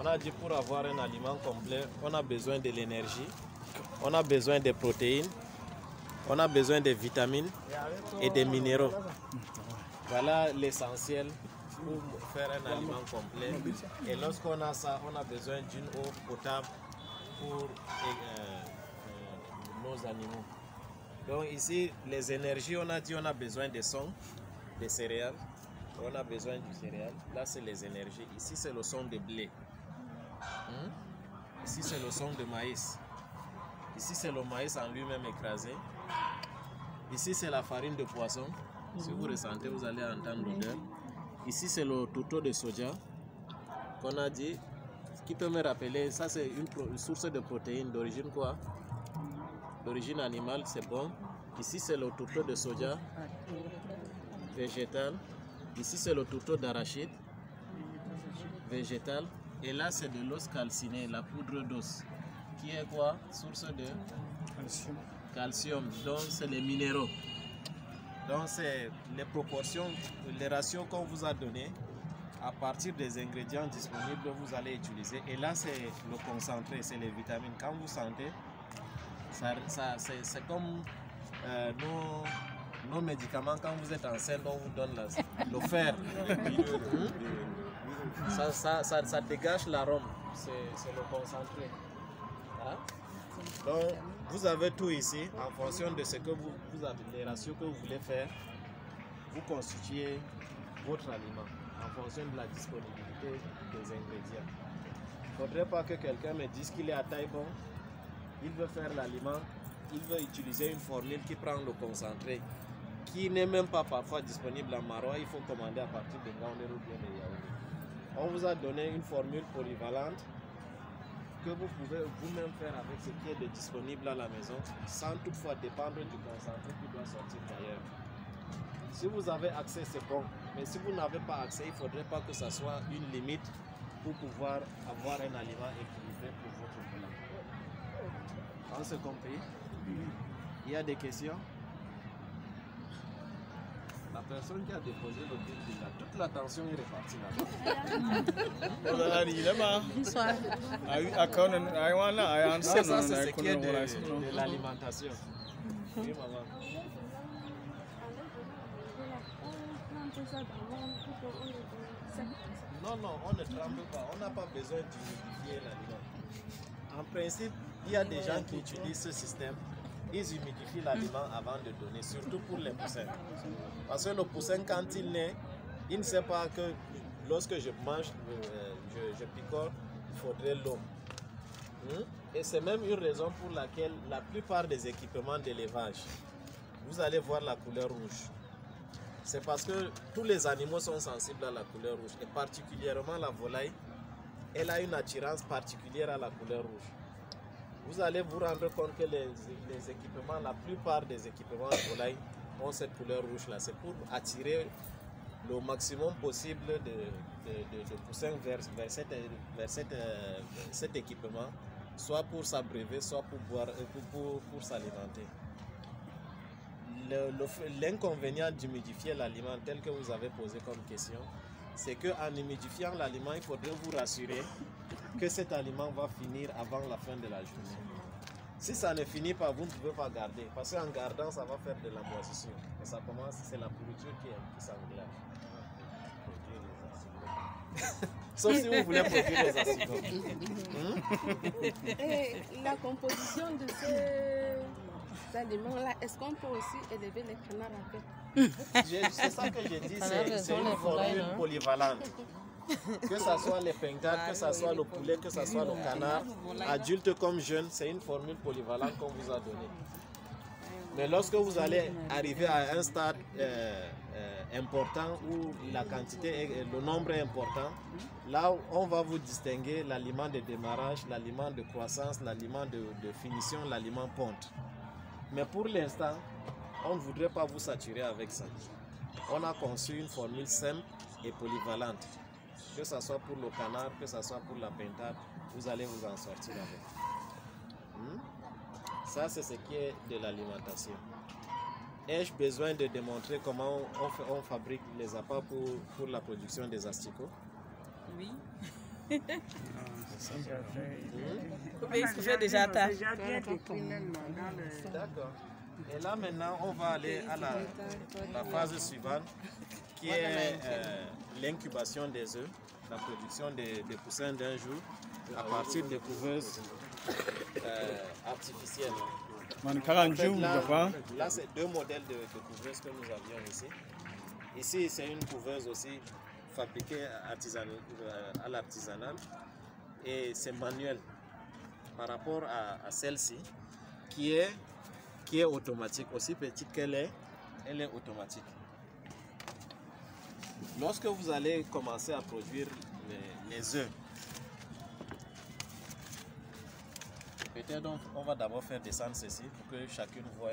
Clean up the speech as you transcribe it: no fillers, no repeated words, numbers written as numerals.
On a dit pour avoir un aliment complet, on a besoin de l'énergie, on a besoin des protéines, on a besoin des vitamines et des minéraux. Voilà l'essentiel pour faire un aliment complet. Et lorsqu'on a ça, on a besoin d'une eau potable pour nos animaux. Donc ici, les énergies, on a dit on a besoin des sons, des céréales. On a besoin du céréal. Là, c'est les énergies. Ici, c'est le son de blé. Ici, c'est le son de maïs. Ici, c'est le maïs en lui-même écrasé. Ici, c'est la farine de poisson. Si vous ressentez, vous allez entendre l'odeur. Ici, c'est le tourteau de soja qu'on a dit. Ce qui peut me rappeler, ça, c'est une source de protéines d'origine quoi? D'origine animale, c'est bon. Ici, c'est le tourteau de soja végétal. Ici, c'est le tourteau d'arachide végétal. Et là, c'est de l'os calciné, la poudre d'os, qui est quoi? Source de calcium. Donc, c'est les minéraux. Donc, c'est les proportions, les ratios qu'on vous a donnés. À partir des ingrédients disponibles, vous allez utiliser. Et là, c'est le concentré, c'est les vitamines. Quand vous sentez, c'est comme nos médicaments. Quand vous êtes enceinte, on vous donne le fer. Ça dégage l'arôme, c'est le concentré. Hein? Donc, vous avez tout ici, en fonction de ce que vous avez, les ratios que vous voulez faire, vous constituez votre aliment, en fonction de la disponibilité des ingrédients. Il ne faudrait pas que quelqu'un me dise qu'il est à taille bon, il veut faire l'aliment, il veut utiliser une formule qui prend le concentré, qui n'est même pas parfois disponible en Marois, il faut commander à partir de Gauner ou bien de Yaoundé. On vous a donné une formule polyvalente que vous pouvez vous-même faire avec ce qui est disponible à la maison, sans toutefois dépendre du concentré qui doit sortir d'ailleurs. Si vous avez accès, c'est bon, mais si vous n'avez pas accès, il ne faudrait pas que ça soit une limite pour pouvoir avoir un aliment équilibré pour votre plat. On s'est compris? Il y a des questions? La personne qui a déposé le bill, toute l'attention est répartie là-bas. Bonsoir. Ça, c'est ce qui est de l'alimentation. Oui, maman. Non, on ne tremble pas. On n'a pas besoin d'humidifier l'aliment. En principe, il y a des gens qui utilisent ce système. Ils humidifient l'aliment avant de donner, surtout pour les poussins. Parce que le poussin, quand il naît, il ne sait pas que lorsque je mange, je picore, il faudrait l'eau. Et c'est même une raison pour laquelle la plupart des équipements d'élevage, vous allez voir la couleur rouge. C'est parce que tous les animaux sont sensibles à la couleur rouge, et particulièrement la volaille, elle a une attirance particulière à la couleur rouge. Vous allez vous rendre compte que les équipements, la plupart des équipements de volaille ont cette couleur rouge là. C'est pour attirer le maximum possible de poussins vers cet équipement, soit pour s'abreuver, soit pour s'alimenter. L'inconvénient d'humidifier l'aliment tel que vous avez posé comme question, c'est qu'en humidifiant l'aliment, il faudrait vous rassurer que cet aliment va finir avant la fin de la journée. Si ça ne finit pas, vous ne pouvez pas garder. Parce qu'en gardant, ça va faire de la moisissure. Et ça commence, c'est la pourriture qui s'engage. Sauf si vous voulez produire les acidots. Et la composition de ces aliments-là, est-ce qu'on peut aussi élever les canards avec? C'est ça que j'ai dit, c'est une formule polyvalente. Que ce soit les pingades, que ce soit le poulet, que ce soit le canard, adulte comme jeune, c'est une formule polyvalente qu'on vous a donnée. Mais lorsque vous allez arriver à un stade important où la quantité, le nombre est important, là on va vous distinguer l'aliment de démarrage, l'aliment de croissance, l'aliment de finition, l'aliment ponte. Mais pour l'instant, on ne voudrait pas vous saturer avec ça. On a conçu une formule simple et polyvalente. Que ce soit pour le canard, que ce soit pour la pintade, vous allez vous en sortir avec. Ça, c'est ce qui est de l'alimentation. Ai-je besoin de démontrer comment on fabrique les appâts pour la production des asticots? Oui. Mais il fait déjà tâche. D'accord. Et là maintenant, on va aller à la phase suivante, qui est l'incubation des œufs, la production des poussins d'un jour à partir des couveuses artificielles. En fait, là c'est deux modèles de couveuses que nous avions ici. Ici, c'est une couveuse aussi fabriquée à l'artisanal et c'est manuel par rapport à celle-ci qui est automatique. Aussi petite qu'elle est, elle est automatique. Lorsque vous allez commencer à produire les œufs, peut-être on va d'abord faire descendre ceci pour que chacune voie.